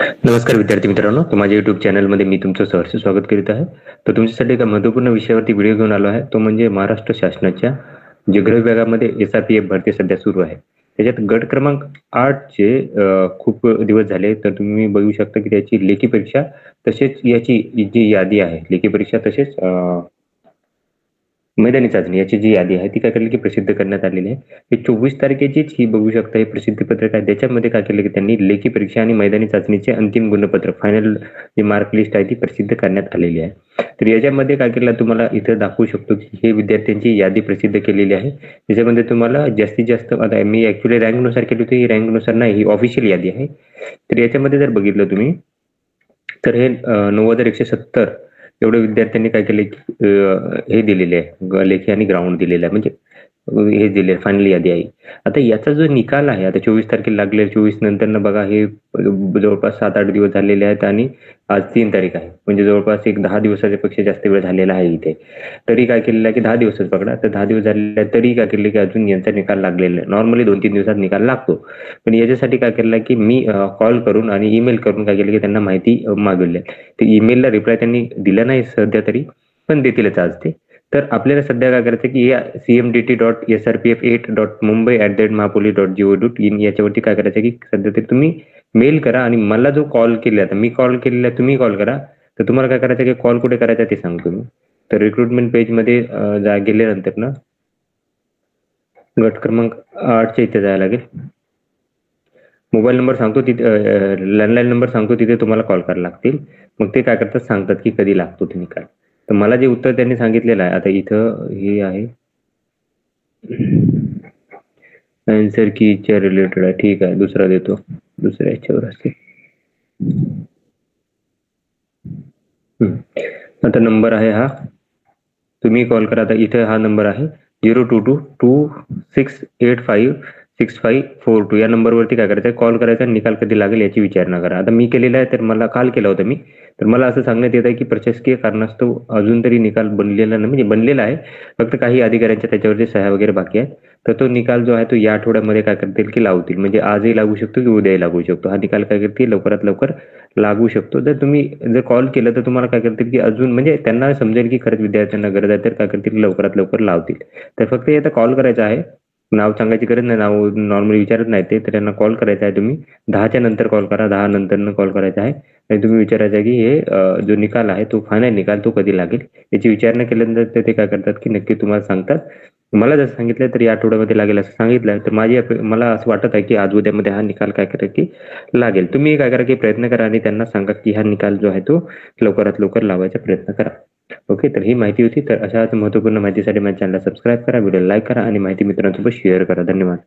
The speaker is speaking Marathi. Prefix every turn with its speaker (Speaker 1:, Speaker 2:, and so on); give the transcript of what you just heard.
Speaker 1: नमस्कार विद्यार्थी मित्रांनो, तर माझ्या YouTube चॅनलमध्ये मी तुमचं सहर्ष स्वागत करीत आहे. तर तुमच्यासाठी एका महत्त्वपूर्ण विषयावरती व्हिडिओ घेऊन आलो आहे. तो म्हणजे महाराष्ट्र शासनाच्या जे गृह विभागामध्ये SRPF भरती सध्या सुरू आहे. त्याच्यात गट क्रमांक 8 चे खूप दिवस झाले, तर तुम्ही बघू शकता की त्याची लेखी परीक्षा तसेच याची जी यादी आहे, लेखी परीक्षा तसेच मैदानी चाचणी याची जी यादी आहे ती काय केली की प्रसिद्ध करण्यात आलेली आहे. ही 24 तारखेचीच ही बघू शकता हे प्रसिद्धी पत्रक आहे. त्याच्यामध्ये काय केलं की त्यांनी लेखी परीक्षा आणि मैदानी चाचणीचे अंतिम गुणपत्र फायनल जी मार्क लिस्ट आहे ती प्रसिद्ध करण्यात आलेली आहे. तर याच्यामध्ये काय केलं तुम्हाला इथं दाखवू शकतो की हे विद्यार्थ्यांची यादी प्रसिद्ध केलेली आहे. त्याच्यामध्ये तुम्हाला जास्तीत जास्त आता मी ऍक्च्युली रँकनुसार केली होती, ही रँकनुसार नाही, ही ऑफिशियल यादी आहे. तर याच्यामध्ये जर बघितलं तुम्ही तर हे 9,170 एवढे विद्यार्थ्यांनी काय केले की हे दिलेले आहे, लेखी आणि ग्राउंड दिलेलं आहे, म्हणजे हे दिले फायनल यादी आहे. आता याचा जो निकाल आहे, आता 24 तारखेला लागले, 24 नंतर बघा हे जवळपास 7-8 दिवस झालेले आहेत आणि आज 3 तारीख आहे, म्हणजे जवळपास एक 10 दिवसाच्या पेक्षा जास्त वेळ झालेला आहे इथे. तरी काय केलेलं आहे की 10 दिवसच पकडा, तर 10 दिवस झालेले आहेत तरी काय केलं की अजून यांचा निकाल लागलेला आहे. नॉर्मली 2-3 दिवसात निकाल लागतो, पण याच्यासाठी काय केलं की मी कॉल करून आणि ईमेल करून काय केलं की त्यांना माहिती मागवली आहे. ते ईमेलला रिप्लाय त्यांनी दिला नाही सध्या तरी, पण देतीलच आज ते. तर आपल्याला सध्या काय करायचं की या cmdt.srpf8.mumbai@mahapolice.go.in याच्यावरती काय करायचं की सध्या ते तुम्ही मेल करा आणि मला जो कॉल केला, आता मी कॉल केलेला तुम्ही कॉल करा. तर तुम्हाला काय करायचं की कॉल कुठे करायचा ते सांगतो मी. तर रिक्रुटमेंट पेजमध्ये गेल्यानंतर ना गट क्रमांक 8च्या इथे जायला लागेल. मोबाईल नंबर सांगतो तिथे, लँडलाईन नंबर सांगतो तिथे तुम्हाला कॉल करायला लागतील. मग ते काय करतात सांगतात की कधी लागतो ते निकाल. तर मला जे उत्तर त्यांनी सांगितलेलं आहे, आता इथं हे आहे आन्सर कीच्या रिलेटेड आहे. ठीक आहे, दुसरा देतो, दुसऱ्या याच्यावर असेल. आता नंबर आहे हा, तुम्ही कॉल करा. आता इथे हा नंबर आहे 02226856542 या नंबरवरती काय करायचं कॉल करायचा, निकाल कधी लागेल याची विचारणा करा. आता मी केलेला आहे, तर मला काल केला होता मी. तर मला असं सांगण्यात येत आहे की प्रशासकीय कारणास्तव अजून तरी निकाल बनलेला नाही, म्हणजे बनलेला आहे, फक्त काही अधिकाऱ्यांच्या त्याच्यावरती सह्या वगैरे बाकी आहेत. तर तो निकाल जो आहे तो या आठवड्यामध्ये काय करतील की लावतील, म्हणजे आजही लागू शकतो की उद्याही लागू शकतो. हा निकाल काय करतील लवकरात लवकर लागू शकतो. जर तुम्ही जर कॉल केलं तर तुम्हाला काय करतील की अजून म्हणजे त्यांना समजेल की खरंच विद्यार्थ्यांना गरज आहे, तर काय करतील लवकरात लवकर लावतील. तर फक्त आता कॉल करायचा आहे, नाव सांगायची गरज नाही, नाव नॉर्मली विचारत नाही ते. तर त्यांना कॉल करायचा आहे, तुम्ही 10च्या नंतर कॉल करा, 10 नंतर कॉल करायचा आहे आणि तुम्ही विचारायचं आहे की हे जो निकाल आहे तो फायनल निकाल तो कधी लागेल याची विचारणा केल्यानंतर ते काय करतात की नक्की तुम्हाला सांगतात. मला जसं सांगितलं तर या आठवड्यामध्ये लागेल असं सांगितलं, तर मला असं वाटत आहे की आज उद्यामध्ये हा निकाल काय करा की लागेल. तुम्ही काय करा की प्रयत्न करा आणि त्यांना सांगा की हा निकाल जो आहे तो लवकरात लवकर लावायचा प्रयत्न करा. ओके, तर ही माहिती होती. तर अशाच महत्त्वपूर्ण माहितीसाठी माझ्या चॅनलला सबस्क्राईब करा, व्हिडिओ लाईक करा आणि माहिती मित्रांसोबत शेअर करा. धन्यवाद.